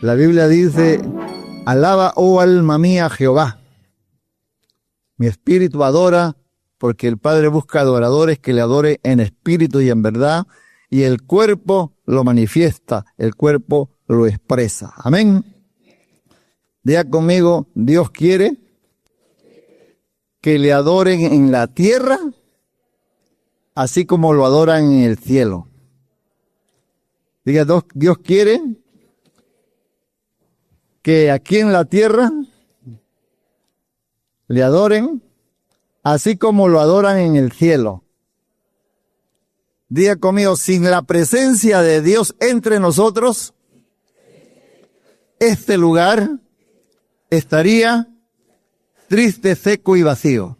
La Biblia dice, alaba, oh alma mía, a Jehová. Mi espíritu adora, porque el Padre busca adoradores que le adore en espíritu y en verdad, y el cuerpo lo manifiesta, el cuerpo lo expresa. Amén. Diga conmigo, Dios quiere que le adoren en la tierra, así como lo adoran en el cielo. Diga, Dios quiere que aquí en la tierra le adoren, así como lo adoran en el cielo. Diga conmigo, sin la presencia de Dios entre nosotros, este lugar estaría triste, seco y vacío.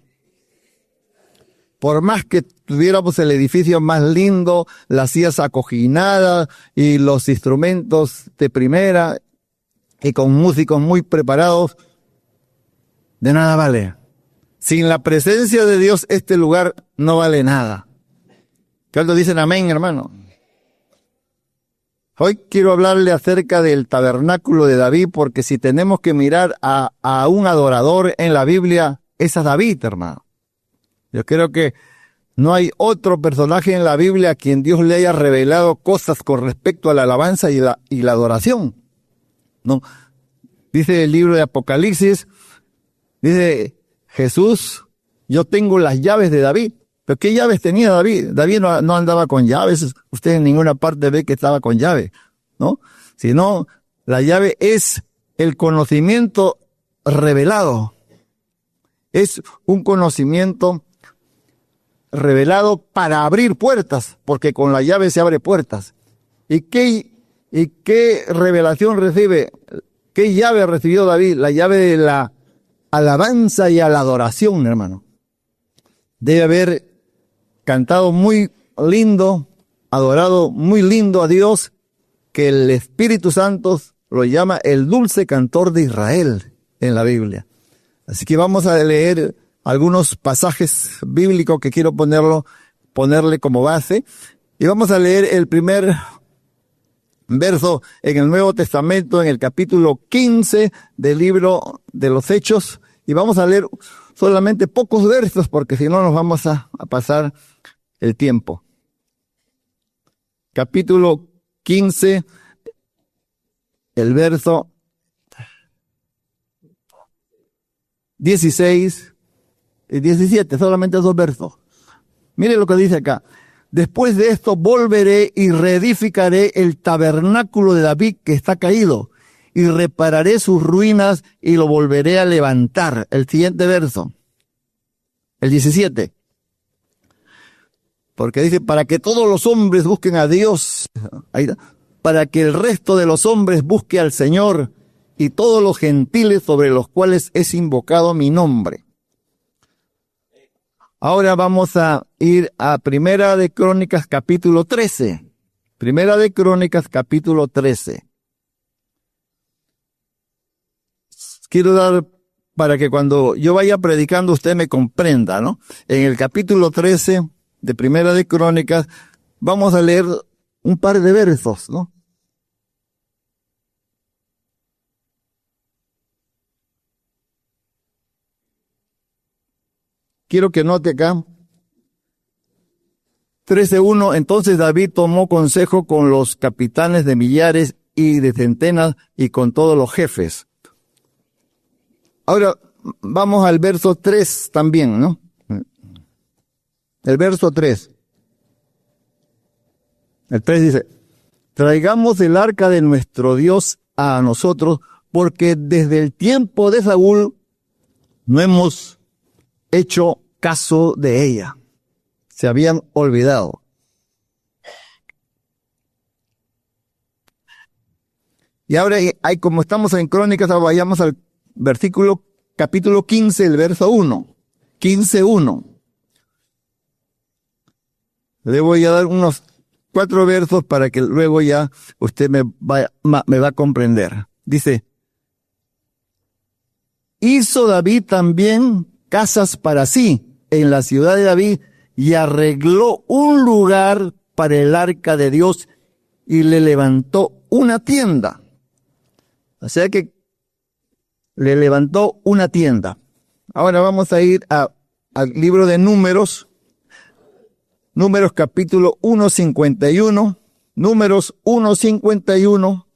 Por más que tuviéramos el edificio más lindo, las sillas acoginadas y los instrumentos de primera y con músicos muy preparados, de nada vale. Sin la presencia de Dios, este lugar no vale nada. ¿Cuántos dicen amén, hermano? Hoy quiero hablarle acerca del tabernáculo de David, porque si tenemos que mirar a un adorador en la Biblia, es a David, hermano. Yo creo que no hay otro personaje en la Biblia a quien Dios le haya revelado cosas con respecto a la alabanza y la adoración. No, dice el libro de Apocalipsis, dice Jesús, yo tengo las llaves de David. ¿Pero qué llaves tenía David? David no andaba con llaves. Usted en ninguna parte ve que estaba con llave, ¿no? Sino la llave es el conocimiento revelado. Es un conocimiento revelado para abrir puertas, porque con la llave se abre puertas. ¿Y qué revelación recibe? ¿Qué llave recibió David? La llave de la alabanza y a la adoración, hermano. Debe haber cantado muy lindo, adorado muy lindo a Dios, que el Espíritu Santo lo llama el dulce cantor de Israel en la Biblia. Así que vamos a leer algunos pasajes bíblicos que quiero ponerle como base. Y vamos a leer el primer verso en el Nuevo Testamento, en el capítulo 15 del libro de los Hechos. Y vamos a leer solamente pocos versos, porque si no nos vamos a pasar el tiempo. Capítulo 15, el verso 16 y 17, solamente dos versos. Mire lo que dice acá. Después de esto volveré y reedificaré el tabernáculo de David que está caído, y repararé sus ruinas y lo volveré a levantar. El siguiente verso, el 17. Porque dice, para que todos los hombres busquen a Dios, para que el resto de los hombres busque al Señor, y todos los gentiles sobre los cuales es invocado mi nombre. Ahora vamos a ir a Primera de Crónicas capítulo 13. Primera de Crónicas capítulo 13. Quiero dar para que cuando yo vaya predicando usted me comprenda, ¿no? En el capítulo 13 de Primera de Crónicas vamos a leer un par de versos, ¿no? Quiero que note acá, 13:1, entonces David tomó consejo con los capitanes de millares y de centenas y con todos los jefes. Ahora vamos al verso 3 también, ¿no? El verso 3. El 3 dice, traigamos el arca de nuestro Dios a nosotros, porque desde el tiempo de Saúl no hemos hecho caso de ella. Se habían olvidado. Y ahora, como estamos en Crónicas, vayamos al versículo, capítulo 15, el verso 1. 15:1. Le voy a dar unos 4 versos para que luego ya usted me va a comprender. Dice, hizo David también casas para sí en la ciudad de David y arregló un lugar para el arca de Dios y le levantó una tienda. O sea que le levantó una tienda. Ahora vamos a ir al libro de Números. Números capítulo 1:51. Números 1:51.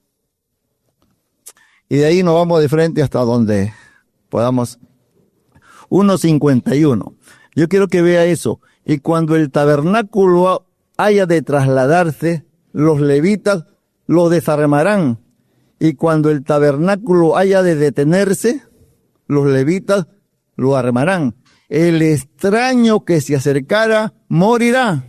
Y de ahí nos vamos de frente hasta donde podamos. 1:51. Yo quiero que vea eso. Y cuando el tabernáculo haya de trasladarse, los levitas lo desarmarán. Y cuando el tabernáculo haya de detenerse, los levitas lo armarán. El extraño que se acercara morirá.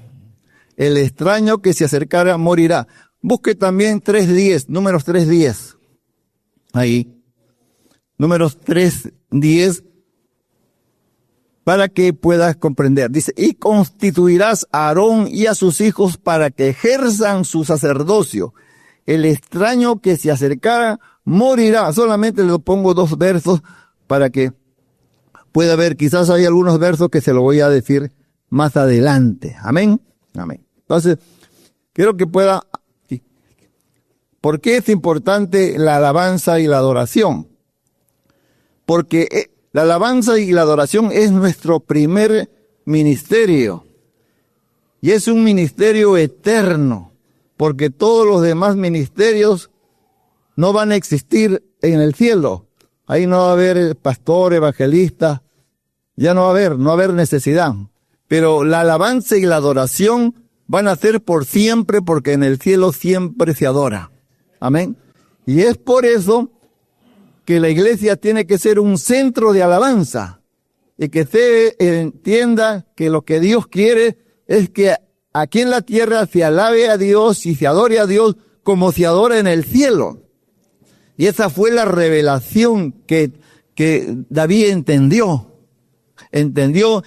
El extraño que se acercara morirá. Busque también 3:10, Números 3:10. Ahí. Números 3:10. Para que puedas comprender. Dice, y constituirás a Aarón y a sus hijos para que ejerzan su sacerdocio. El extraño que se acercara morirá. Solamente le pongo 2 versos para que pueda ver. Quizás hay algunos versos que se lo voy a decir más adelante. Amén. Amén. Entonces, quiero que pueda. ¿Por qué es importante la alabanza y la adoración? Porque la alabanza y la adoración es nuestro primer ministerio. Y es un ministerio eterno. Porque todos los demás ministerios no van a existir en el cielo. Ahí no va a haber pastor, evangelista. Ya no va a haber necesidad. Pero la alabanza y la adoración van a ser por siempre, porque en el cielo siempre se adora. Amén. Y es por eso que la iglesia tiene que ser un centro de alabanza. Y que se entienda que lo que Dios quiere es que aquí en la tierra se alabe a Dios y se adore a Dios como se adora en el cielo. Y esa fue la revelación que David entendió.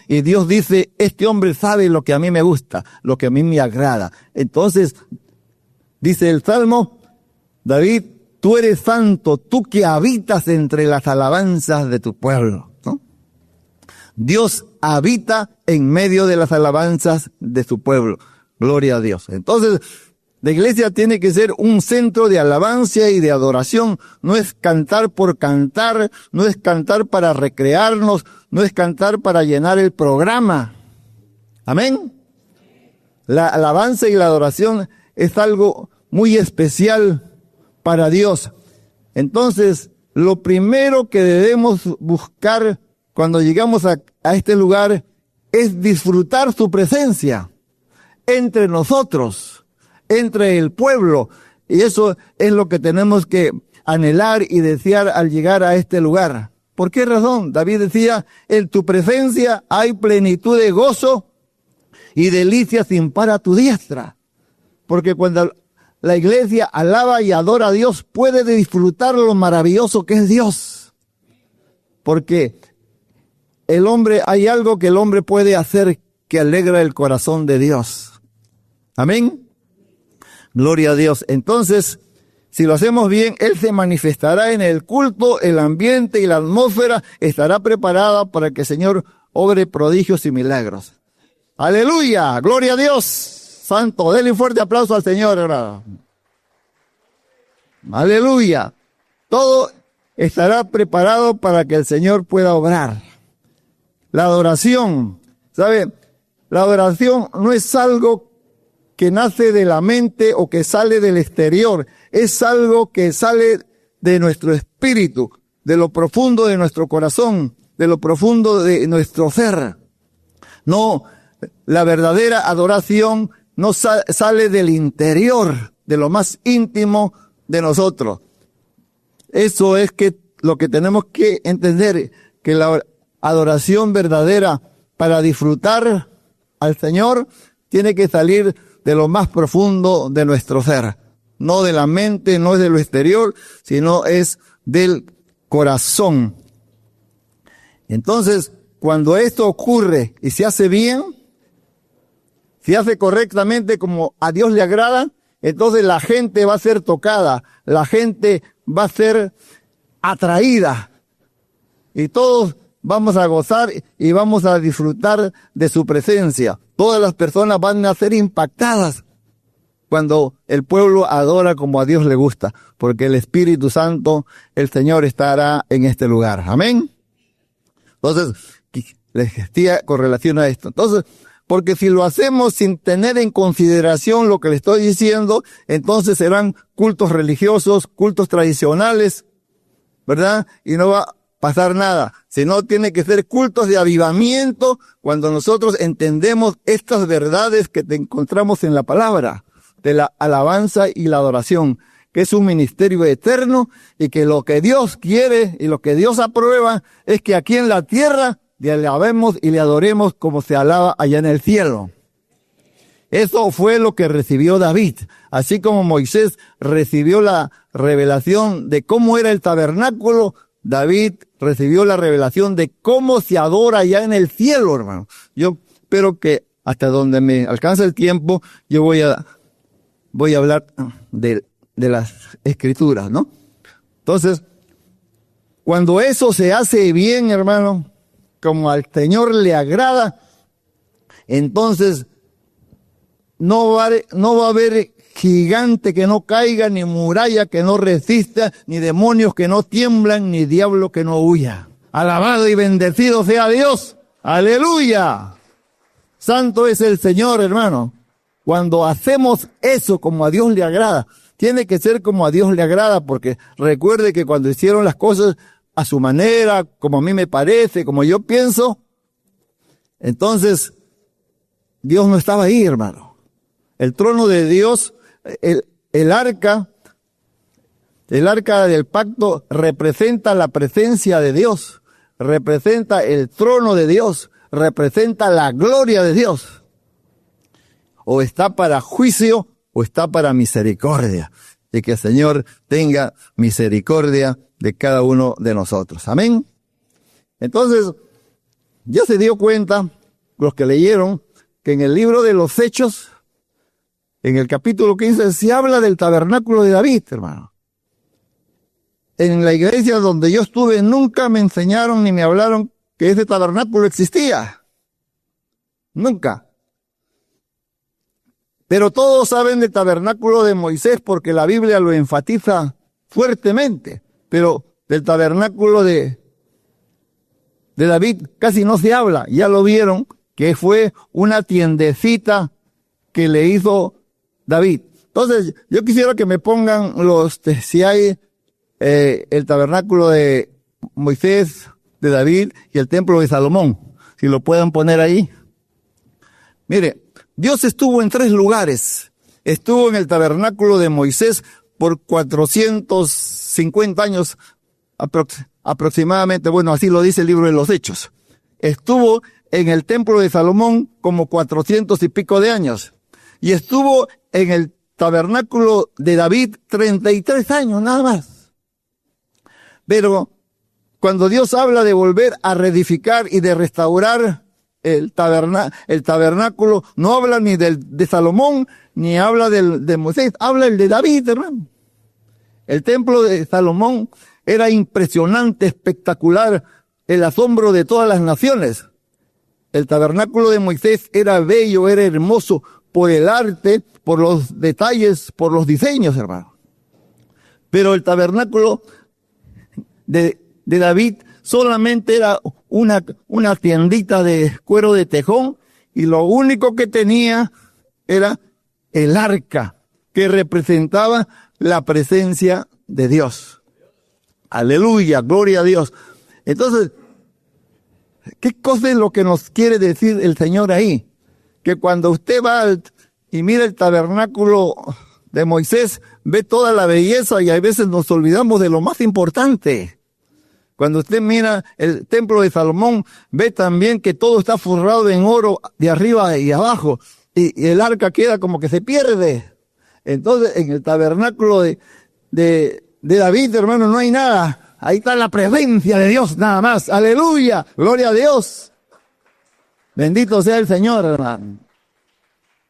Y Dios dice, este hombre sabe lo que a mí me gusta, lo que a mí me agrada. Entonces, dice el Salmo, David, tú eres santo, tú que habitas entre las alabanzas de tu pueblo, ¿no? Dios habita en medio de las alabanzas de su pueblo. Gloria a Dios. Entonces, la iglesia tiene que ser un centro de alabanza y de adoración. No es cantar por cantar, no es cantar para recrearnos, no es cantar para llenar el programa. Amén. La alabanza y la adoración es algo muy especial para Dios. Entonces, lo primero que debemos buscar cuando llegamos a este lugar es disfrutar su presencia entre nosotros, entre el pueblo. Y eso es lo que tenemos que anhelar y desear al llegar a este lugar. ¿Por qué razón? David decía, en tu presencia hay plenitud de gozo y delicia sin par a tu diestra. Porque cuando la iglesia alaba y adora a Dios, puede disfrutar lo maravilloso que es Dios. Porque hay algo que el hombre puede hacer que alegra el corazón de Dios. Amén. Gloria a Dios. Entonces, si lo hacemos bien, Él se manifestará en el culto, el ambiente y la atmósfera estará preparada para que el Señor obre prodigios y milagros. Aleluya, gloria a Dios. Santo, denle un fuerte aplauso al Señor, hermano. Aleluya. Todo estará preparado para que el Señor pueda obrar. La adoración, ¿sabe? La adoración no es algo que nace de la mente o que sale del exterior. Es algo que sale de nuestro espíritu, de lo profundo de nuestro corazón, de lo profundo de nuestro ser. No, la verdadera adoración no sale del interior, de lo más íntimo de nosotros. Eso es lo que tenemos que entender, que la adoración verdadera para disfrutar al Señor tiene que salir de lo más profundo de nuestro ser. No de la mente, no es de lo exterior, sino es del corazón. Entonces, cuando esto ocurre y se hace bien, se hace correctamente como a Dios le agrada, entonces la gente va a ser tocada, la gente va a ser atraída y todos vamos a gozar y vamos a disfrutar de su presencia. Todas las personas van a ser impactadas cuando el pueblo adora como a Dios le gusta, porque el Espíritu Santo, el Señor, estará en este lugar. Amén. Entonces, les decía con relación a esto. Entonces, porque si lo hacemos sin tener en consideración lo que le estoy diciendo, entonces serán cultos religiosos, cultos tradicionales, ¿verdad? Y no va a pasar nada. Sino tiene que ser cultos de avivamiento cuando nosotros entendemos estas verdades que te encontramos en la palabra, de la alabanza y la adoración, que es un ministerio eterno y que lo que Dios quiere y lo que Dios aprueba es que aquí en la tierra le alabemos y le adoremos como se alaba allá en el cielo. Eso fue lo que recibió David, así como Moisés recibió la revelación de cómo era el tabernáculo. David recibió la revelación de cómo se adora allá en el cielo, hermano. Yo espero que hasta donde me alcance el tiempo, yo voy a hablar de las escrituras, ¿no? Entonces, cuando eso se hace bien, hermano, como al Señor le agrada, entonces no va a haber gigante que no caiga, ni muralla que no resista, ni demonios que no tiemblan, ni diablo que no huya. Alabado y bendecido sea Dios. ¡Aleluya! Santo es el Señor, hermano. Cuando hacemos eso como a Dios le agrada, tiene que ser como a Dios le agrada, porque recuerde que cuando hicieron las cosas a su manera, como a mí me parece, como yo pienso, entonces Dios no estaba ahí, hermano. El trono de Dios, el arca del pacto representa la presencia de Dios, representa el trono de Dios, representa la gloria de Dios. O está para juicio o está para misericordia. Y que el Señor tenga misericordia de cada uno de nosotros. Amén. Entonces, ya se dio cuenta, los que leyeron, que en el libro de los Hechos, en el capítulo 15, se habla del tabernáculo de David, hermano. En la iglesia donde yo estuve, nunca me enseñaron ni me hablaron que ese tabernáculo existía. Nunca. Pero todos saben del tabernáculo de Moisés porque la Biblia lo enfatiza fuertemente. Pero del tabernáculo de David casi no se habla. Ya lo vieron, que fue una tiendecita que le hizo David. Entonces, yo quisiera que me pongan si hay el tabernáculo de Moisés, de David y el templo de Salomón. Si lo pueden poner ahí. Mire, Dios estuvo en 3 lugares. Estuvo en el tabernáculo de Moisés por 450 años aproximadamente. Bueno, así lo dice el libro de los Hechos. Estuvo en el templo de Salomón como 400 y pico de años. Y estuvo en el tabernáculo de David 33 años, nada más. Pero cuando Dios habla de volver a reedificar y de restaurar el tabernáculo, no habla ni de Salomón, ni habla de Moisés, habla el de David, hermano. El templo de Salomón era impresionante, espectacular, el asombro de todas las naciones. El tabernáculo de Moisés era bello, era hermoso, por el arte, por los detalles, por los diseños, hermano. Pero el tabernáculo de David solamente era una tiendita de cuero de tejón y lo único que tenía era el arca que representaba la presencia de Dios. Aleluya, gloria a Dios. Entonces, ¿qué cosa es lo que nos quiere decir el Señor ahí? Que cuando usted va y mira el tabernáculo de Moisés, ve toda la belleza y a veces nos olvidamos de lo más importante. Cuando usted mira el templo de Salomón, ve también que todo está forrado en oro de arriba y abajo. Y el arca queda como que se pierde. Entonces, en el tabernáculo de David, hermano, no hay nada. Ahí está la presencia de Dios, nada más. Aleluya, gloria a Dios. Bendito sea el Señor, hermano.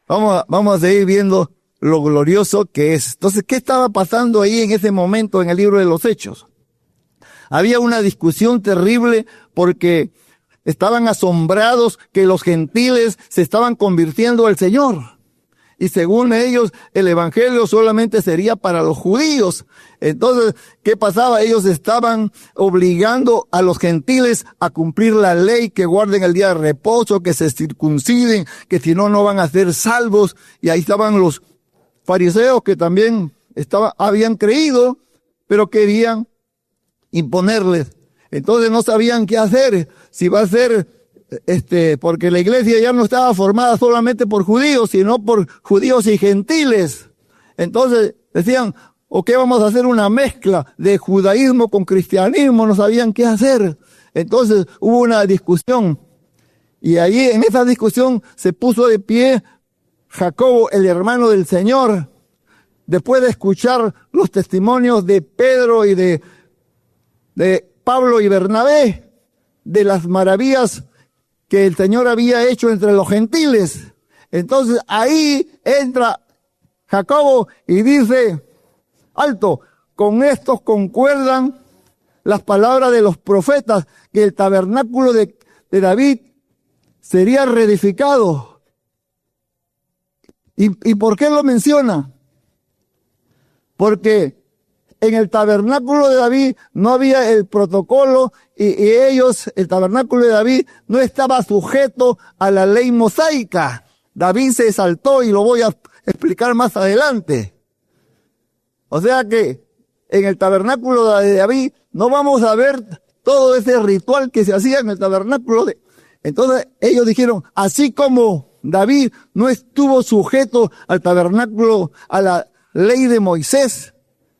Vamos a seguir viendo lo glorioso que es. Entonces, ¿qué estaba pasando ahí en ese momento en el libro de los Hechos? Había una discusión terrible porque estaban asombrados que los gentiles se estaban convirtiendo al Señor. y según ellos el evangelio solamente sería para los judíos. Entonces, ¿qué pasaba? Ellos estaban obligando a los gentiles a cumplir la ley, que guarden el día de reposo, que se circunciden, que si no, no van a ser salvos. Y ahí estaban los fariseos que también habían creído, pero querían imponerles. Entonces no sabían qué hacer, si va a ser, porque la iglesia ya no estaba formada solamente por judíos, sino por judíos y gentiles. Entonces decían, ¿o qué vamos a hacer? Una mezcla de judaísmo con cristianismo, no sabían qué hacer. Entonces hubo una discusión, y allí en esa discusión se puso de pie Jacobo, el hermano del Señor, después de escuchar los testimonios de Pedro y de Pablo y Bernabé, de las maravillas que el Señor había hecho entre los gentiles. Entonces ahí entra Jacobo y dice, alto, con estos concuerdan las palabras de los profetas, que el tabernáculo de David sería reedificado. ¿Y por qué lo menciona? Porque en el tabernáculo de David no había el protocolo y ellos, el tabernáculo de David, no estaba sujeto a la ley mosaica. David se saltó y lo voy a explicar más adelante. O sea que en el tabernáculo de David no vamos a ver todo ese ritual que se hacía en el tabernáculo de... Entonces ellos dijeron, así como David no estuvo sujeto al tabernáculo, a la ley de Moisés,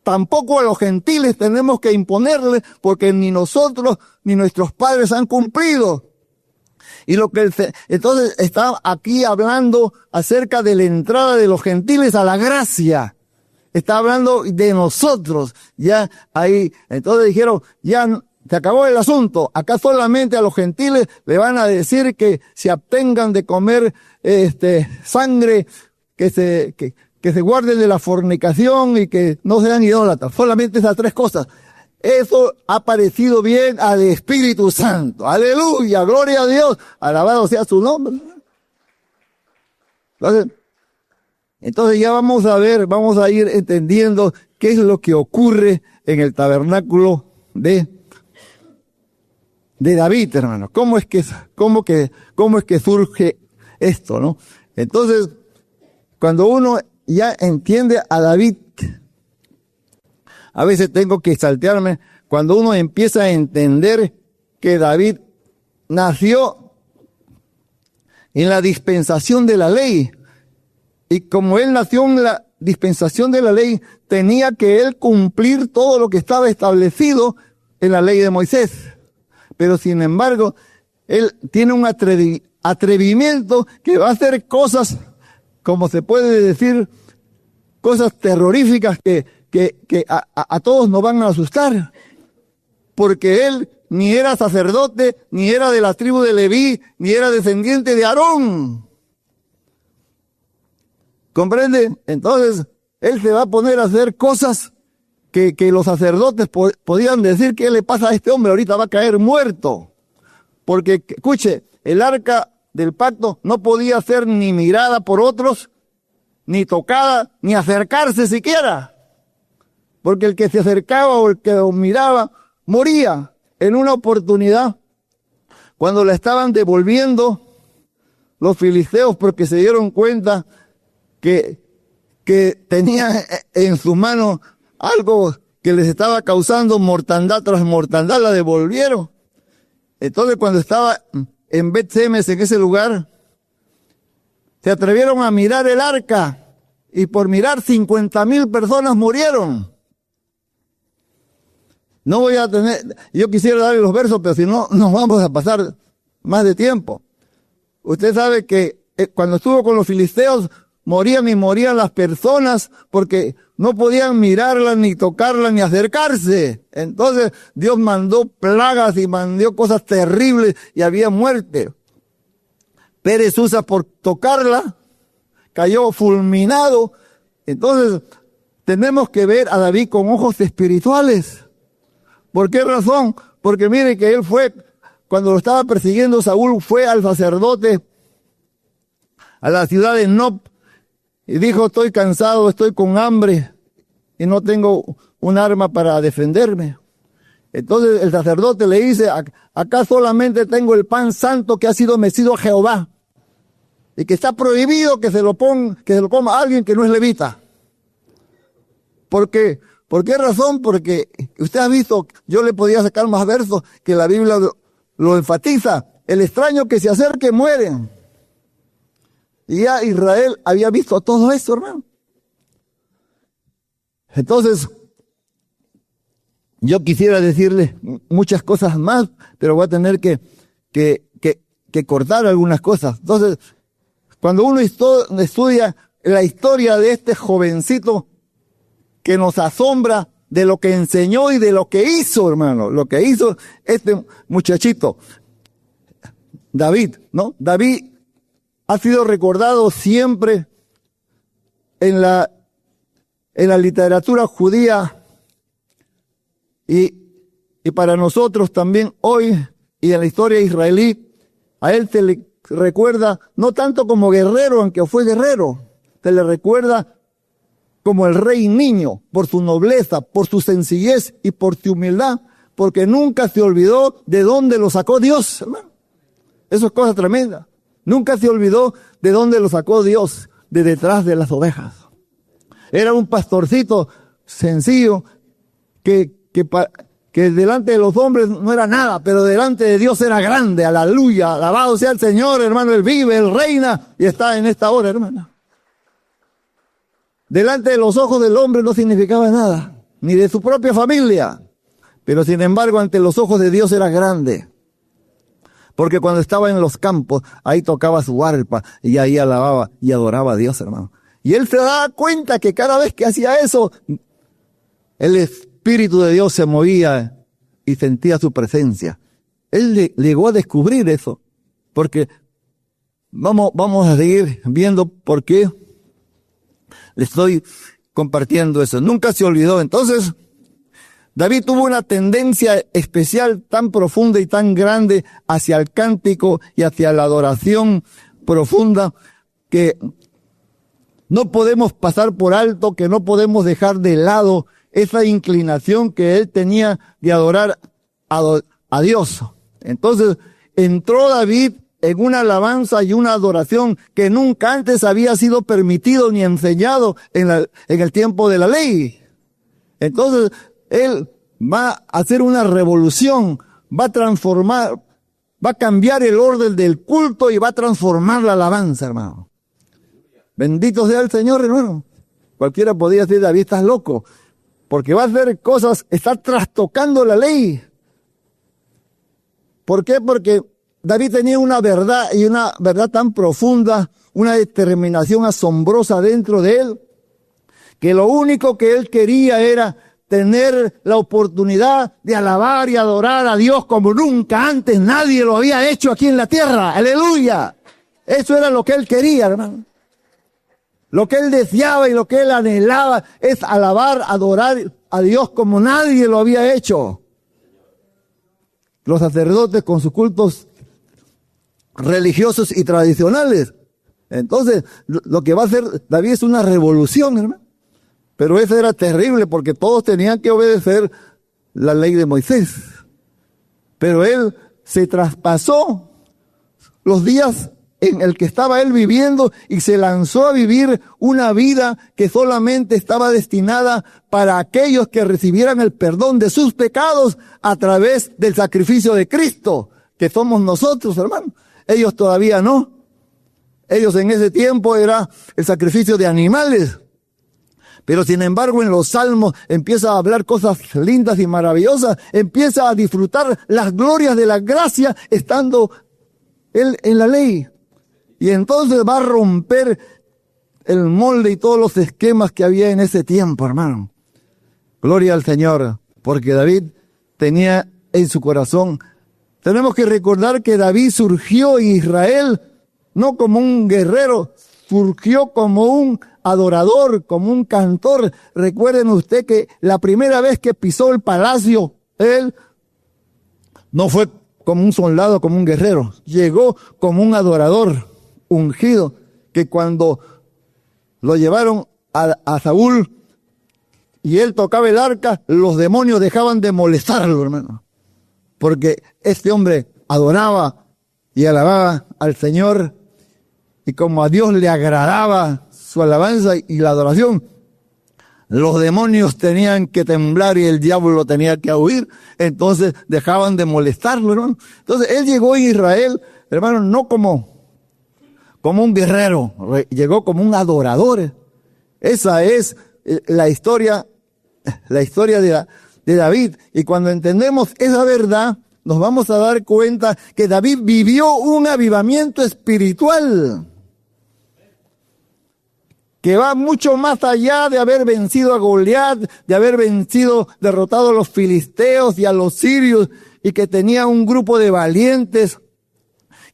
tampoco a los gentiles tenemos que imponerle, porque ni nosotros ni nuestros padres han cumplido. Y entonces está aquí hablando acerca de la entrada de los gentiles a la gracia. Está hablando de nosotros. Ya ahí, entonces dijeron, ya se acabó el asunto. Acá solamente a los gentiles le van a decir que se abstengan de comer sangre, que se guarden de la fornicación y que no sean idólatras. Solamente esas tres cosas. Eso ha parecido bien al Espíritu Santo. Aleluya, gloria a Dios. Alabado sea su nombre. Entonces ya vamos a ir entendiendo qué es lo que ocurre en el tabernáculo de David, hermano. ¿Cómo es que surge esto, no? Entonces, cuando uno ya entiende a David, a veces tengo que saltearme, cuando uno empieza a entender que David nació en la dispensación de la ley, y como él nació en la dispensación de la ley, tenía que él cumplir todo lo que estaba establecido en la ley de Moisés. Pero sin embargo, él tiene un atrevimiento que va a hacer cosas, como se puede decir, cosas terroríficas que a todos nos van a asustar. Porque él ni era sacerdote, ni era de la tribu de Leví, ni era descendiente de Aarón. ¿Comprende? Entonces, él se va a poner a hacer cosas que los sacerdotes podían decir, ¿qué le pasa a este hombre? Ahorita va a caer muerto. Porque, escuche, el arca del pacto no podía ser ni mirada por otros, ni tocada, ni acercarse siquiera. Porque el que se acercaba o el que lo miraba, moría. En una oportunidad, cuando la estaban devolviendo los filisteos, porque se dieron cuenta que tenía en sus manos algo que les estaba causando mortandad tras mortandad, la devolvieron. Entonces, cuando estaba en Bet-Semes, en ese lugar, se atrevieron a mirar el arca, y por mirar 50,000 personas murieron. No voy a yo quisiera darle los versos, pero si no, nos vamos a pasar más de tiempo. Usted sabe que cuando estuvo con los filisteos, morían y morían las personas porque no podían mirarla, ni tocarla, ni acercarse. Entonces Dios mandó plagas y mandó cosas terribles y había muerte. Pérez Usa, por tocarla, cayó fulminado. Entonces tenemos que ver a David con ojos espirituales. ¿Por qué razón? Porque mire que él fue, cuando lo estaba persiguiendo Saúl, fue al sacerdote a la ciudad de Nob, y dijo, estoy cansado, estoy con hambre y no tengo un arma para defenderme. Entonces el sacerdote le dice, acá solamente tengo el pan santo que ha sido mecido a Jehová y que está prohibido que se lo coma alguien que no es levita. ¿Por qué? ¿Por qué razón? Porque usted ha visto, yo le podía sacar más versos que la Biblia lo enfatiza. El extraño que se acerque muere. Y ya Israel había visto todo eso, hermano. Entonces, yo quisiera decirle muchas cosas más, pero voy a tener que cortar algunas cosas. Entonces, cuando uno estudia la historia de este jovencito que nos asombra de lo que enseñó y de lo que hizo, hermano, lo que hizo este muchachito, David, ¿no? David ha sido recordado siempre en la literatura judía y para nosotros también hoy y en la historia israelí, a él se le recuerda no tanto como guerrero, aunque fue guerrero, se le recuerda como el rey niño, por su nobleza, por su sencillez y por su humildad, porque nunca se olvidó de dónde lo sacó Dios, hermano. Eso es cosa tremenda. Nunca se olvidó de dónde lo sacó Dios, de detrás de las ovejas. Era un pastorcito sencillo que delante de los hombres no era nada, pero delante de Dios era grande. Aleluya, alabado sea el Señor, hermano. Él vive, Él reina y está en esta hora, hermano. Delante de los ojos del hombre no significaba nada, ni de su propia familia. Pero sin embargo, ante los ojos de Dios era grande. Porque cuando estaba en los campos, ahí tocaba su arpa y ahí alababa y adoraba a Dios, hermano. Y él se daba cuenta que cada vez que hacía eso, el Espíritu de Dios se movía y sentía su presencia. Él llegó a descubrir eso. Porque vamos a seguir viendo por qué le estoy compartiendo eso. Nunca se olvidó. Entonces, David tuvo una tendencia especial tan profunda y tan grande hacia el cántico y hacia la adoración profunda que no podemos pasar por alto, que no podemos dejar de lado esa inclinación que él tenía de adorar a Dios. Entonces, entró David en una alabanza y una adoración que nunca antes había sido permitido ni enseñado en el tiempo de la ley. Entonces, él va a hacer una revolución, va a transformar, va a cambiar el orden del culto y va a transformar la alabanza, hermano. Bendito sea el Señor, hermano. Cualquiera podría decir, David, estás loco, porque va a hacer cosas, está trastocando la ley. ¿Por qué? Porque David tenía una verdad y una verdad tan profunda, una determinación asombrosa dentro de él, que lo único que él quería era tener la oportunidad de alabar y adorar a Dios como nunca antes nadie lo había hecho aquí en la tierra. ¡Aleluya! Eso era lo que él quería, hermano. Lo que él deseaba y lo que él anhelaba es alabar, adorar a Dios como nadie lo había hecho. Los sacerdotes con sus cultos religiosos y tradicionales. Entonces, lo que va a hacer David es una revolución, hermano. Pero eso era terrible porque todos tenían que obedecer la ley de Moisés. Pero él se traspasó los días en el que estaba él viviendo y se lanzó a vivir una vida que solamente estaba destinada para aquellos que recibieran el perdón de sus pecados a través del sacrificio de Cristo, que somos nosotros, hermano. Ellos todavía no. Ellos en ese tiempo era el sacrificio de animales. Pero sin embargo en los salmos empieza a hablar cosas lindas y maravillosas, empieza a disfrutar las glorias de la gracia estando él en la ley. Y entonces va a romper el molde y todos los esquemas que había en ese tiempo, hermano. Gloria al Señor, porque David tenía en su corazón. Tenemos que recordar que David surgió en Israel no como un guerrero, surgió como un adorador, como un cantor. Recuerden usted que la primera vez que pisó el palacio, él no fue como un soldado, como un guerrero. Llegó como un adorador ungido, que cuando lo llevaron a Saúl y él tocaba el arca, los demonios dejaban de molestarlo, hermano. Porque este hombre adoraba y alababa al Señor, y como a Dios le agradaba su alabanza y la adoración, los demonios tenían que temblar y el diablo tenía que huir. Entonces dejaban de molestarlo, hermano. Entonces él llegó a Israel, hermano, no como un guerrero, llegó como un adorador. Esa es la historia de David. Y cuando entendemos esa verdad, nos vamos a dar cuenta que David vivió un avivamiento espiritual que va mucho más allá de haber vencido a Goliat, de haber derrotado a los filisteos y a los sirios, y que tenía un grupo de valientes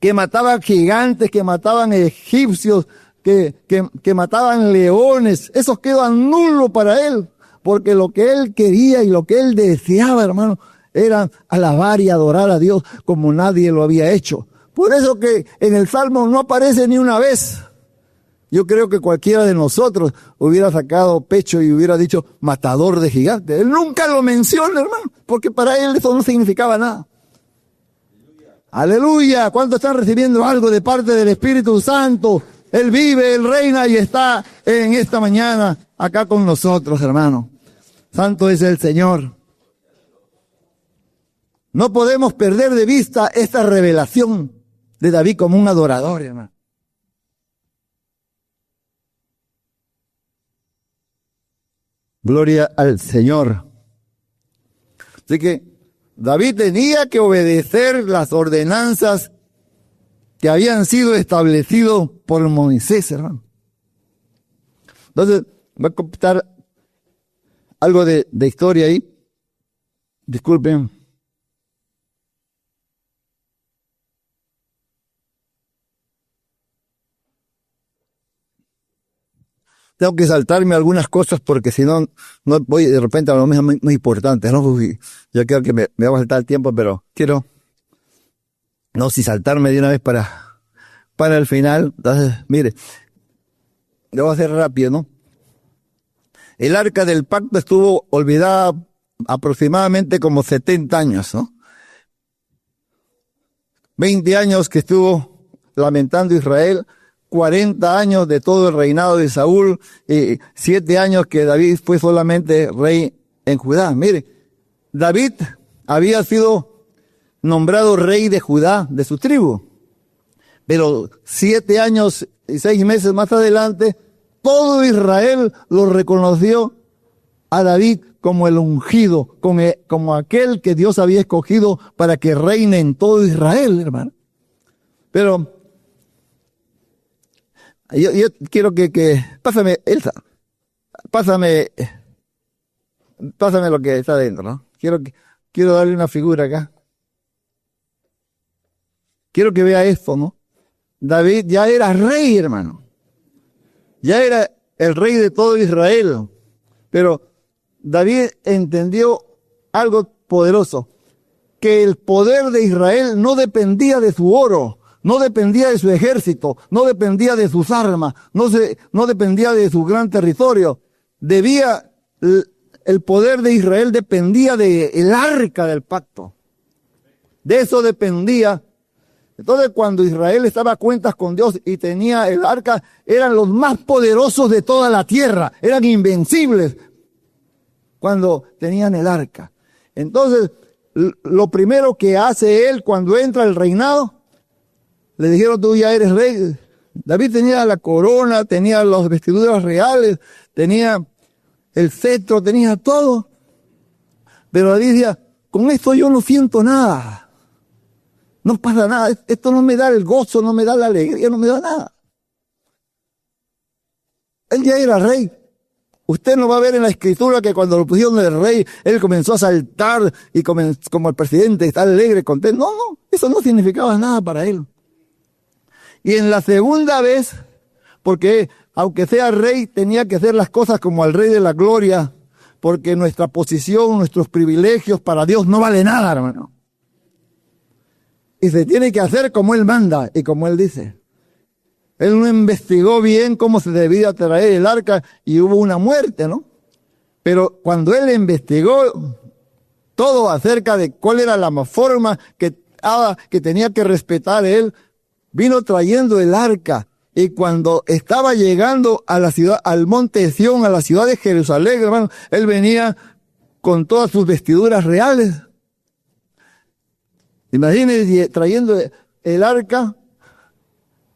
que mataban gigantes, que mataban egipcios, que mataban leones. Eso queda nulo para él, porque lo que él quería y lo que él deseaba, hermano, era alabar y adorar a Dios como nadie lo había hecho. Por eso que en el Salmo no aparece ni una vez. Yo creo que cualquiera de nosotros hubiera sacado pecho y hubiera dicho matador de gigantes. Él nunca lo menciona, hermano, porque para él eso no significaba nada. Aleluya. ¿Cuántos están recibiendo algo de parte del Espíritu Santo? Él vive, Él reina y está en esta mañana acá con nosotros, hermano. Santo es el Señor. No podemos perder de vista esta revelación de David como un adorador, hermano. Gloria al Señor. Así que David tenía que obedecer las ordenanzas que habían sido establecidas por Moisés, hermano. Entonces, voy a contar algo de historia ahí. Disculpen. Tengo que saltarme algunas cosas porque si no, no voy de repente a lo mismo muy importante, ¿no? Yo creo que me va a faltar el tiempo, pero quiero, no, si saltarme de una vez para el final. Entonces, mire, lo voy a hacer rápido, ¿no? El arca del pacto estuvo olvidada aproximadamente como 70 años, ¿no? 20 años que estuvo lamentando Israel, 40 años de todo el reinado de Saúl, y 7 años que David fue solamente rey en Judá. Mire, David había sido nombrado rey de Judá, de su tribu, pero 7 años y 6 meses más adelante, todo Israel lo reconoció a David como el ungido, como aquel que Dios había escogido para que reine en todo Israel, hermano. Pero yo quiero que pásame, Elsa, pásame lo que está adentro, ¿no? Quiero darle una figura acá. Quiero que vea esto, ¿no? David ya era rey, hermano. Ya era el rey de todo Israel. Pero David entendió algo poderoso, que el poder de Israel no dependía de su oro, no dependía de su ejército, no dependía de sus armas, no dependía de su gran territorio. El poder de Israel dependía del arca del pacto. De eso dependía. Entonces, cuando Israel estaba a cuentas con Dios y tenía el arca, eran los más poderosos de toda la tierra, eran invencibles cuando tenían el arca. Entonces, lo primero que hace él cuando entra al reinado, le dijeron: tú ya eres rey. David tenía la corona, tenía las vestiduras reales, tenía el cetro, tenía todo. Pero David decía: con esto yo no siento nada. No pasa nada. Esto no me da el gozo, no me da la alegría, no me da nada. Él ya era rey. Usted no va a ver en la escritura que cuando lo pusieron de rey, él comenzó a saltar y como el presidente está alegre, contento. No, eso no significaba nada para él. Y en la segunda vez, porque aunque sea rey, tenía que hacer las cosas como al rey de la gloria, porque nuestra posición, nuestros privilegios para Dios no vale nada, hermano. Y se tiene que hacer como él manda y como él dice. Él no investigó bien cómo se debía traer el arca y hubo una muerte, ¿no? Pero cuando él investigó todo acerca de cuál era la forma que tenía que respetar él, vino trayendo el arca. Y cuando estaba llegando a la ciudad, al monte Sión, a la ciudad de Jerusalén, hermano, él venía con todas sus vestiduras reales. Imagínense trayendo el arca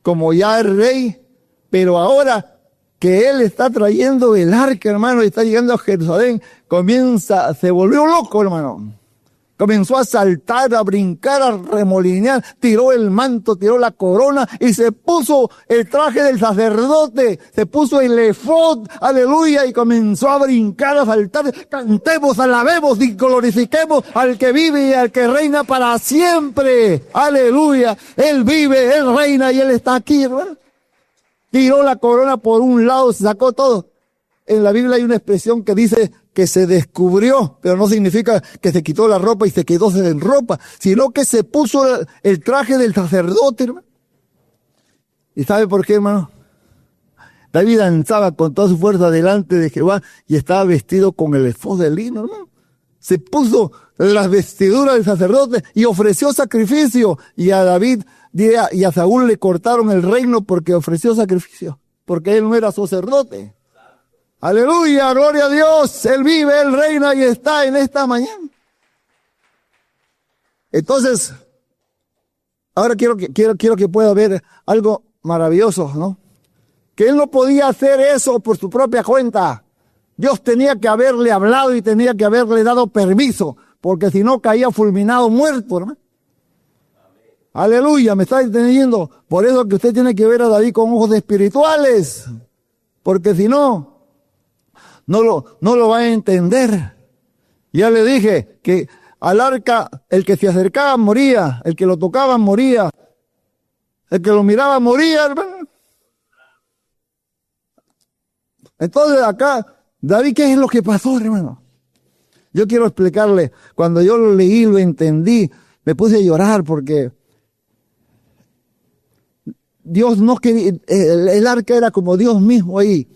como ya el rey, pero ahora que él está trayendo el arca, hermano, y está llegando a Jerusalén, se volvió loco, hermano. Comenzó a saltar, a brincar, a remolinear, tiró el manto, tiró la corona y se puso el traje del sacerdote, se puso el efod, aleluya, y comenzó a brincar, a saltar. Cantemos, alabemos y glorifiquemos al que vive y al que reina para siempre, aleluya. Él vive, él reina y él está aquí, hermano. Tiró la corona por un lado, se sacó todo. En la Biblia hay una expresión que dice que se descubrió, pero no significa que se quitó la ropa y se quedó sin ropa, sino que se puso el traje del sacerdote, hermano. ¿Y sabe por qué, hermano? David danzaba con toda su fuerza delante de Jehová y estaba vestido con el efod de lino, hermano. Se puso las vestiduras del sacerdote y ofreció sacrificio. Y a David y a Saúl le cortaron el reino porque ofreció sacrificio, porque él no era sacerdote. Aleluya, gloria a Dios. Él vive, él reina y está en esta mañana. Entonces, ahora quiero que pueda ver algo maravilloso, ¿no? Que él no podía hacer eso por su propia cuenta. Dios tenía que haberle hablado y tenía que haberle dado permiso, porque si no caía fulminado, muerto, ¿no? Aleluya, me está entendiendo. Por eso que usted tiene que ver a David con ojos espirituales, porque si no lo va a entender. Ya le dije que al arca, el que se acercaba moría, el que lo tocaba moría, el que lo miraba moría, hermano. Entonces acá, David, ¿qué es lo que pasó, hermano? Yo quiero explicarle, cuando yo lo leí, lo entendí, me puse a llorar porque Dios no quería, el arca era como Dios mismo ahí,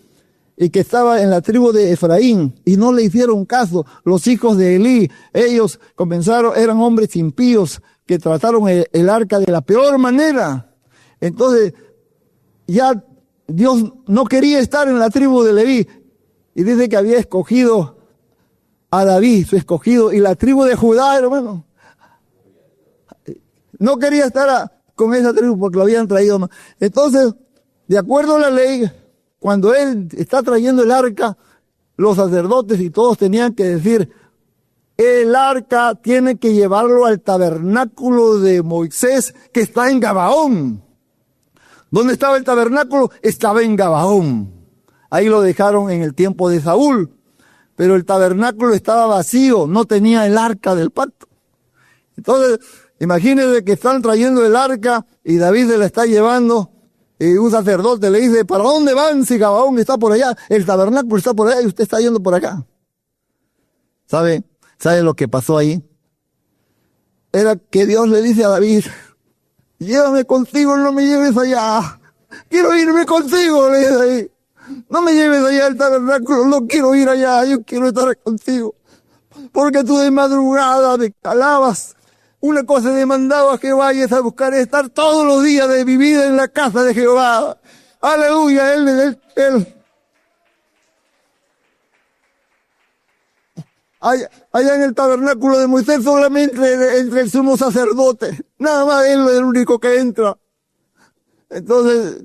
y que estaba en la tribu de Efraín, y no le hicieron caso. Los hijos de Elí, ellos eran hombres impíos, que trataron el arca de la peor manera. Entonces, ya Dios no quería estar en la tribu de Leví, y dice que había escogido a David, su escogido, y la tribu de Judá, hermano, no quería estar con esa tribu porque lo habían traído. Entonces, de acuerdo a la ley, cuando él está trayendo el arca, los sacerdotes y todos tenían que decir, el arca tiene que llevarlo al tabernáculo de Moisés que está en Gabaón. ¿Dónde estaba el tabernáculo? Estaba en Gabaón. Ahí lo dejaron en el tiempo de Saúl. Pero el tabernáculo estaba vacío, no tenía el arca del pacto. Entonces, imagínense que están trayendo el arca y David se la está llevando. Y un sacerdote le dice, ¿para dónde van si Gabaón está por allá? El tabernáculo está por allá y usted está yendo por acá. ¿Sabe lo que pasó ahí? Era que Dios le dice a David, llévame contigo, no me lleves allá. Quiero irme contigo, le dice ahí. No me lleves allá al tabernáculo, no quiero ir allá, yo quiero estar contigo. Porque tú de madrugada me alabas. Una cosa he demandado a Jehová y es a buscar estar todos los días de mi vida en la casa de Jehová. Aleluya, él. Allá en el tabernáculo de Moisés solamente entre el sumo sacerdote. Nada más él es el único que entra. Entonces,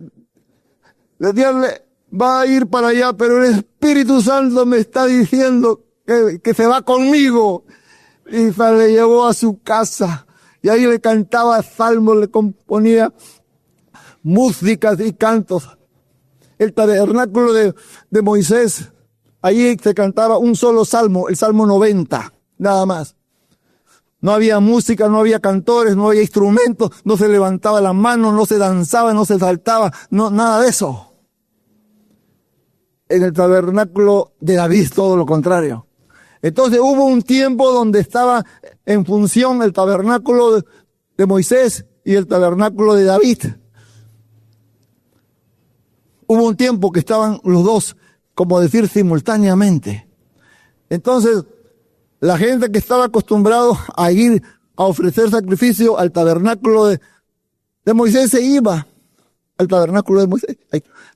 Dios va a ir para allá, pero el Espíritu Santo me está diciendo que se va conmigo. Y se le llevó a su casa. Y ahí le cantaba salmos, le componía músicas y cantos. El tabernáculo de Moisés, allí se cantaba un solo salmo, el Salmo 90, nada más. No había música, no había cantores, no había instrumentos, no se levantaba la mano, no se danzaba, no se saltaba, no, nada de eso. En el tabernáculo de David, todo lo contrario. Entonces hubo un tiempo donde estaba en función el tabernáculo de Moisés y el tabernáculo de David. hubo un tiempo que estaban los dos, como decir, simultáneamente. Entonces, la gente que estaba acostumbrado a ir a ofrecer sacrificio al tabernáculo de Moisés se iba al tabernáculo de Moisés.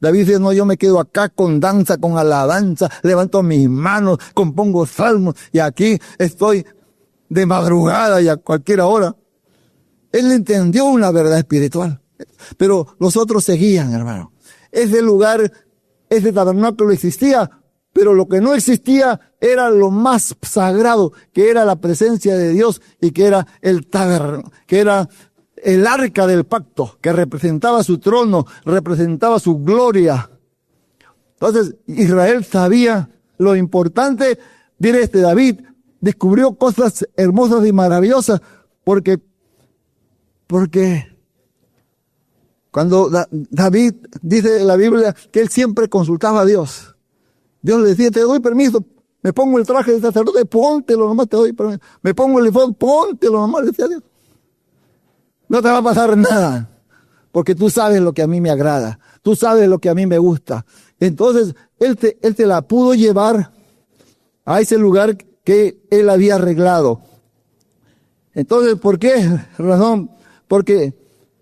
David dice, no, yo me quedo acá con danza, con alabanza, levanto mis manos, compongo salmos y aquí estoy de madrugada y a cualquier hora. Él entendió una verdad espiritual, pero los otros seguían, hermano. Ese lugar, ese tabernáculo existía, pero lo que no existía era lo más sagrado, que era la presencia de Dios y que era el tabernáculo, que era el arca del pacto, que representaba su trono, representaba su gloria. Entonces, Israel sabía lo importante. Mire, David descubrió cosas hermosas y maravillosas, porque cuando David dice en la Biblia que él siempre consultaba a Dios. Dios le decía, te doy permiso, me pongo el traje de sacerdote, póntelo nomás, te doy permiso. Me pongo el efod, póntelo nomás, decía Dios. No te va a pasar nada, porque tú sabes lo que a mí me agrada, tú sabes lo que a mí me gusta. Entonces, él te la pudo llevar a ese lugar que él había arreglado. Entonces, ¿por qué razón? Porque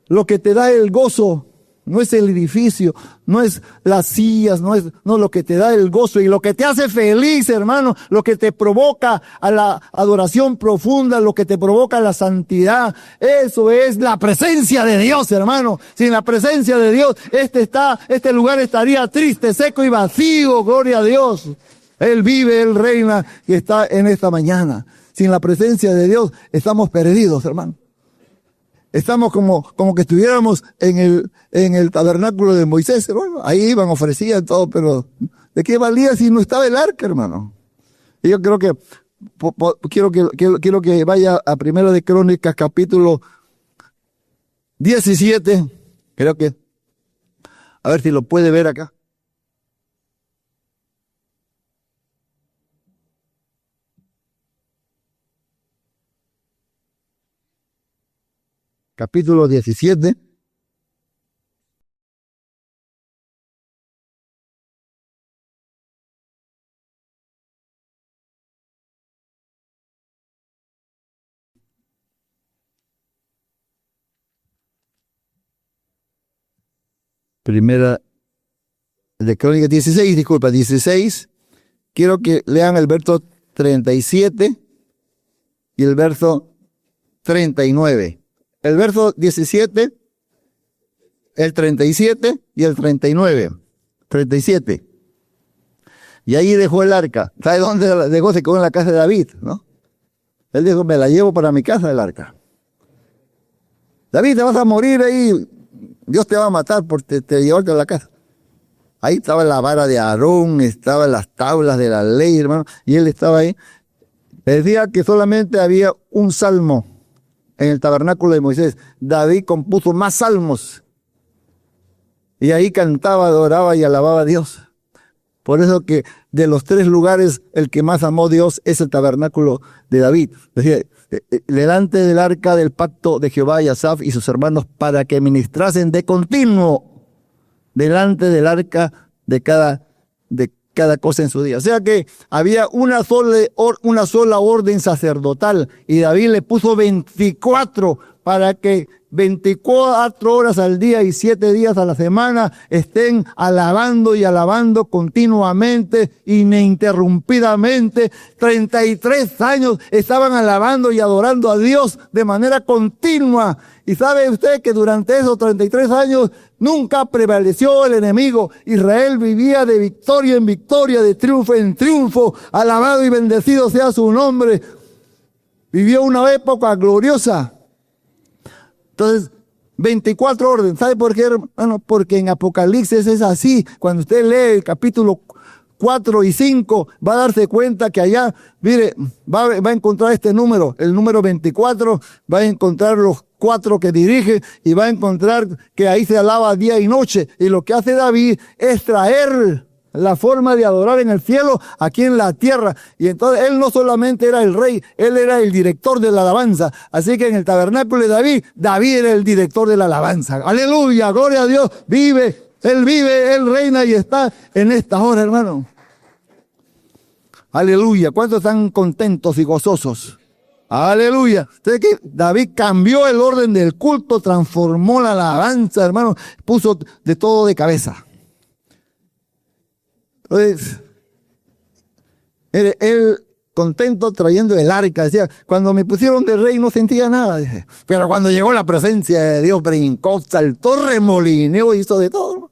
lo que te da el gozo no es el edificio, no es las sillas, no lo que te da el gozo y lo que te hace feliz, hermano, lo que te provoca a la adoración profunda, lo que te provoca a la santidad, eso es la presencia de Dios, hermano. Sin la presencia de Dios, este lugar estaría triste, seco y vacío, gloria a Dios. Él vive, Él reina y está en esta mañana. Sin la presencia de Dios, estamos perdidos, hermano. Estamos como que estuviéramos en el tabernáculo de Moisés. Bueno, ahí iban, ofrecían todo, pero ¿de qué valía si no estaba el arca, hermano? Y yo creo que quiero que vaya a Primera de Crónicas, capítulo 17. Creo que, a ver si lo puede ver acá. Capítulo 17. Primera de Crónicas 16, disculpa, 16. Quiero que lean el verso 37 y el verso 39. El verso 17, el 37 y el 39. 37. Y ahí dejó el arca. ¿Sabe dónde la dejó? Se quedó en la casa de David, ¿no? Él dijo, me la llevo para mi casa el arca. David, te vas a morir ahí. Dios te va a matar porque te llevaste a la casa. Ahí estaba la vara de Aarón, estaban las tablas de la ley, hermano. Y él estaba ahí. Decía que solamente había un salmo en el tabernáculo de Moisés. David compuso más salmos. Y ahí cantaba, adoraba y alababa a Dios. Por eso que de los tres lugares, el que más amó a Dios es el tabernáculo de David. Decía, delante del arca del pacto de Jehová y Asaf y sus hermanos, para que ministrasen de continuo delante del arca de cada cosa en su día. O sea que había una sola orden sacerdotal y David le puso 24 para que 24 horas al día y 7 días a la semana estén alabando y alabando continuamente, ininterrumpidamente. 33 años estaban alabando y adorando a Dios de manera continua. Y sabe usted que durante esos 33 años nunca prevaleció el enemigo. Israel vivía de victoria en victoria, de triunfo en triunfo. Alabado y bendecido sea su nombre. Vivió una época gloriosa. Entonces, 24 órdenes. ¿Sabe por qué, hermano? Porque en Apocalipsis es así. Cuando usted lee el capítulo 4 y 5, va a darse cuenta que allá, mire, va a encontrar este número, el número 24, va a encontrar los 4 que dirige y va a encontrar que ahí se alaba día y noche. Y lo que hace David es traer la forma de adorar en el cielo aquí en la tierra. Y entonces él no solamente era el rey, él era el director de la alabanza. Así que en el tabernáculo de David, David era el director de la alabanza. Aleluya, gloria a Dios, vive, Él vive, Él reina y está en esta hora, hermano. Aleluya. ¿Cuántos están contentos y gozosos? Aleluya. Ustedes que David cambió el orden del culto, transformó la alabanza, hermano, puso de todo de cabeza. Entonces, él contento trayendo el arca, decía, cuando me pusieron de rey no sentía nada, dice, pero cuando llegó la presencia de Dios, brincó, saltó, remolineó, hizo de todo.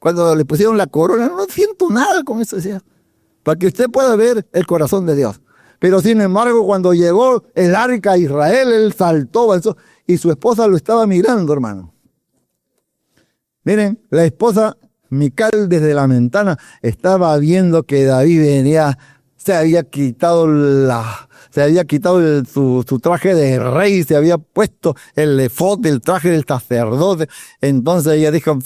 Cuando le pusieron la corona, no siento nada con eso, decía, para que usted pueda ver el corazón de Dios. Pero sin embargo, cuando llegó el arca a Israel, él saltó, avanzó, y su esposa lo estaba mirando, hermano. Miren, la esposa Mical desde la ventana estaba viendo que David venía, se había quitado su traje de rey, se había puesto el efod, el traje del sacerdote. Entonces ella dijo,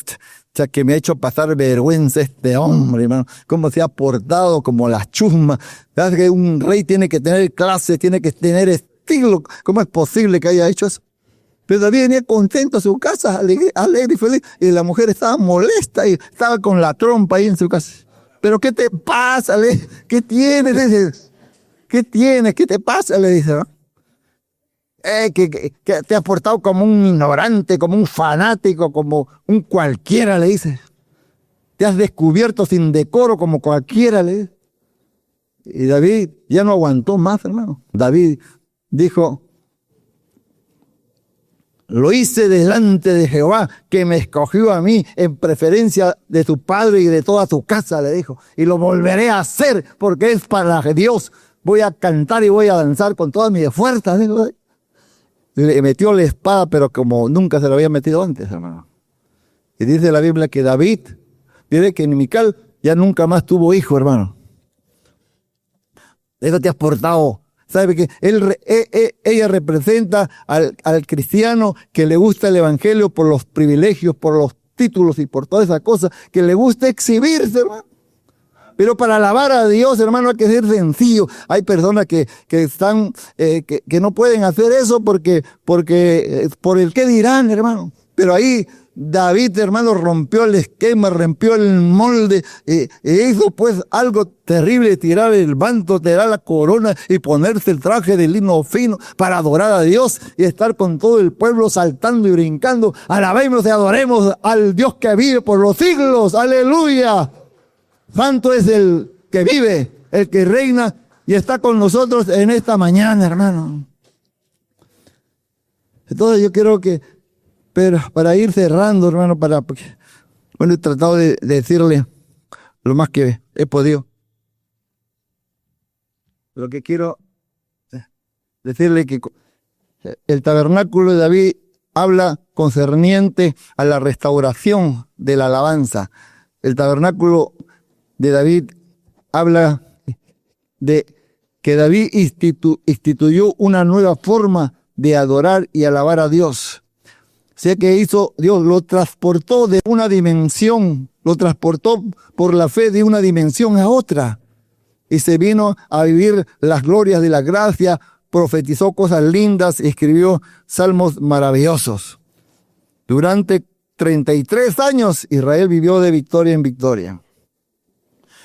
ya que me ha hecho pasar vergüenza este hombre, hermano, cómo se ha portado como la chusma. ¿Sabes que un rey tiene que tener clase, tiene que tener estilo? ¿Cómo es posible que haya hecho eso? Pero David venía contento a su casa, alegre y feliz, y la mujer estaba molesta y estaba con la trompa ahí en su casa. ¿Pero qué te pasa? ¿Qué tienes? ¿Qué tienes? ¿Qué te pasa? Le dice, ¿no? Que te has portado como un ignorante, como un fanático, como un cualquiera, le dice. Te has descubierto sin decoro como cualquiera, le dice. Y David ya no aguantó más, hermano. David dijo, lo hice delante de Jehová, que me escogió a mí en preferencia de tu padre y de toda tu casa, le dijo. Y lo volveré a hacer porque es para Dios. Voy a cantar y voy a danzar con todas mis fuerzas. Le metió la espada, pero como nunca se lo había metido antes, hermano. Y dice la Biblia que David, dice que Mical ya nunca más tuvo hijo, hermano. Eso te has portado. ¿Sabe que ella representa al cristiano que le gusta el evangelio por los privilegios, por los títulos y por todas esas cosas, que le gusta exhibirse, hermano? Pero para alabar a Dios, hermano, hay que ser sencillo. Hay personas que están, que no pueden hacer eso porque por el qué dirán, hermano. Pero ahí David, hermano, rompió el esquema, rompió el molde, e hizo pues algo terrible, tirar el manto, tirar la corona y ponerse el traje de lino fino para adorar a Dios y estar con todo el pueblo saltando y brincando. Alabemos y adoremos al Dios que vive por los siglos. ¡Aleluya! Santo es el que vive, el que reina y está con nosotros en esta mañana, hermano. Entonces yo quiero que, pero para ir cerrando, hermano, bueno, he tratado de decirle lo más que he podido. Lo que quiero decirle que el tabernáculo de David habla concerniente a la restauración de la alabanza. El tabernáculo de David habla de que David instituyó una nueva forma de adorar y alabar a Dios. O sea que hizo, Dios lo transportó de una dimensión, lo transportó por la fe de una dimensión a otra. Y se vino a vivir las glorias de la gracia, profetizó cosas lindas, escribió salmos maravillosos. Durante 33 años Israel vivió de victoria en victoria.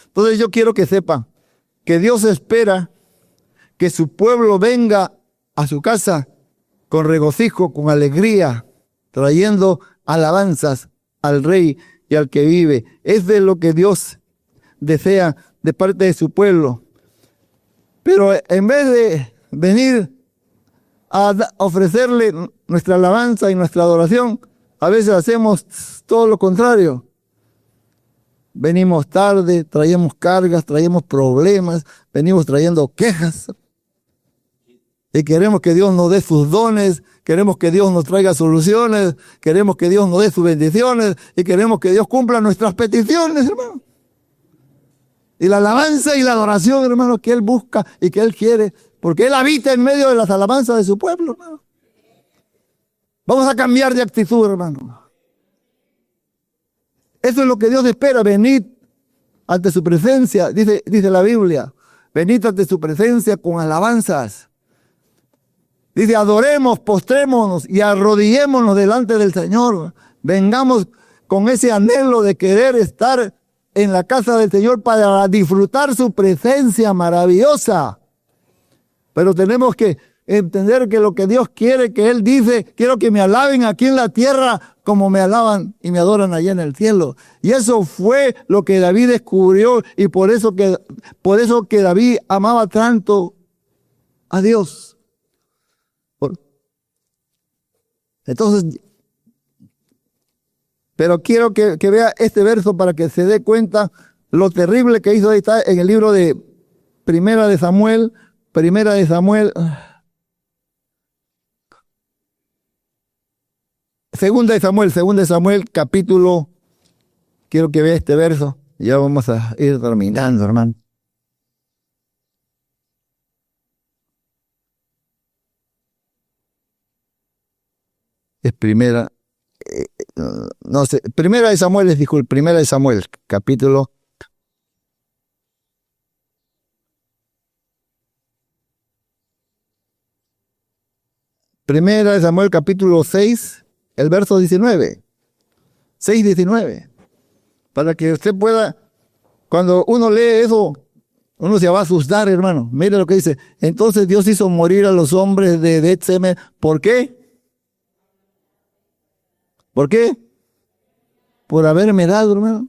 Entonces yo quiero que sepa que Dios espera que su pueblo venga a su casa con regocijo, con alegría, trayendo alabanzas al Rey y al que vive. Es de lo que Dios desea de parte de su pueblo. Pero en vez de venir a ofrecerle nuestra alabanza y nuestra adoración, a veces hacemos todo lo contrario. Venimos tarde, traemos cargas, traemos problemas, venimos trayendo quejas. Y queremos que Dios nos dé sus dones, queremos que Dios nos traiga soluciones, queremos que Dios nos dé sus bendiciones y queremos que Dios cumpla nuestras peticiones, hermano. Y la alabanza y la adoración, hermano, que Él busca y que Él quiere, porque Él habita en medio de las alabanzas de su pueblo, hermano. Vamos a cambiar de actitud, hermano. Eso es lo que Dios espera, venid ante su presencia, dice la Biblia, venid ante su presencia con alabanzas. Dice, adoremos, postrémonos y arrodillémonos delante del Señor. Vengamos con ese anhelo de querer estar en la casa del Señor para disfrutar su presencia maravillosa. Pero tenemos que entender que lo que Dios quiere, que Él dice, quiero que me alaben aquí en la tierra como me alaban y me adoran allá en el cielo. Y eso fue lo que David descubrió, y por eso que David amaba tanto a Dios. Entonces, pero quiero que vea este verso para que se dé cuenta lo terrible que hizo. Ahí está en el libro de Primera de Samuel, Segunda de Samuel, capítulo, quiero que vea este verso, ya vamos a ir terminando, hermano. Es primera de Samuel, capítulo. Primera de Samuel, capítulo 6, el verso 19. 6:19. Para que usted pueda, cuando uno lee eso, uno se va a asustar, hermano. Mire lo que dice. Entonces Dios hizo morir a los hombres de Bet-Semes. ¿Por qué? ¿Por qué? Por haberme dado, hermano.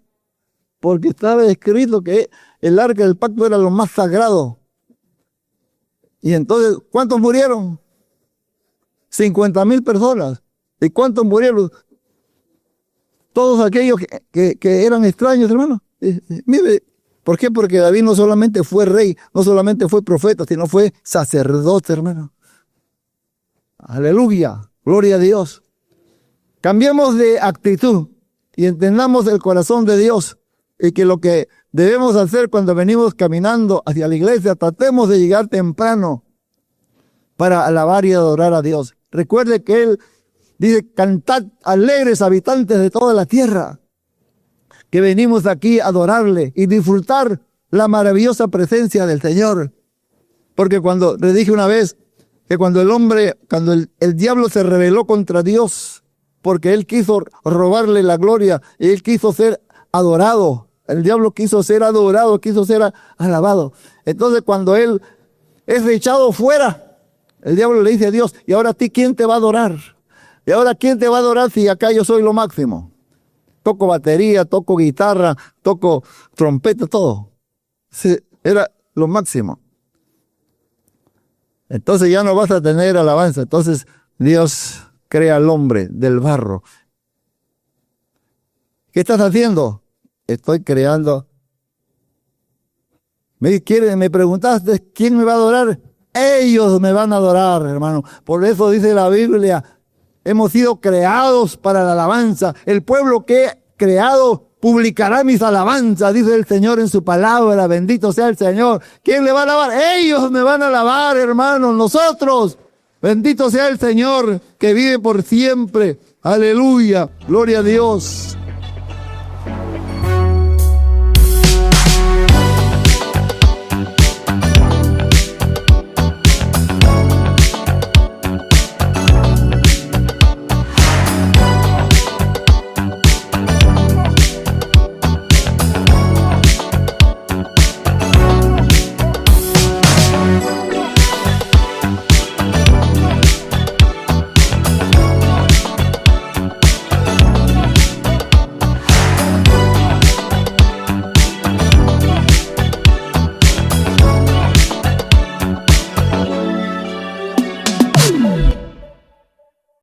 Porque estaba escrito que el arca del pacto era lo más sagrado. Y entonces, ¿cuántos murieron? 50,000 personas. ¿Y cuántos murieron? Todos aquellos que eran extraños, hermano. Mire, ¿por qué? Porque David no solamente fue rey, no solamente fue profeta, sino fue sacerdote, hermano. Aleluya, gloria a Dios. Cambiemos de actitud y entendamos el corazón de Dios, y que lo que debemos hacer cuando venimos caminando hacia la iglesia, tratemos de llegar temprano para alabar y adorar a Dios. Recuerde que Él dice: cantad alegres habitantes de toda la tierra, que venimos aquí a adorarle y disfrutar la maravillosa presencia del Señor. Porque cuando le dije una vez que cuando el diablo se rebeló contra Dios, porque él quiso robarle la gloria y él quiso ser adorado, el diablo quiso ser adorado, quiso ser alabado. Entonces, cuando él es echado fuera, el diablo le dice a Dios: ¿y ahora a ti quién te va a adorar? ¿Y ahora quién te va a adorar si acá yo soy lo máximo? Toco batería, toco guitarra, toco trompeta, todo. Era lo máximo. Entonces ya no vas a tener alabanza. Entonces Dios crea al hombre del barro. ¿Qué estás haciendo? Estoy creando. Me preguntaste, ¿quién me va a adorar? Ellos me van a adorar, hermano. Por eso dice la Biblia: hemos sido creados para la alabanza. El pueblo que he creado publicará mis alabanzas, dice el Señor en su palabra. Bendito sea el Señor. ¿Quién le va a alabar? Ellos me van a alabar, hermanos, nosotros. Bendito sea el Señor que vive por siempre. Aleluya. Gloria a Dios.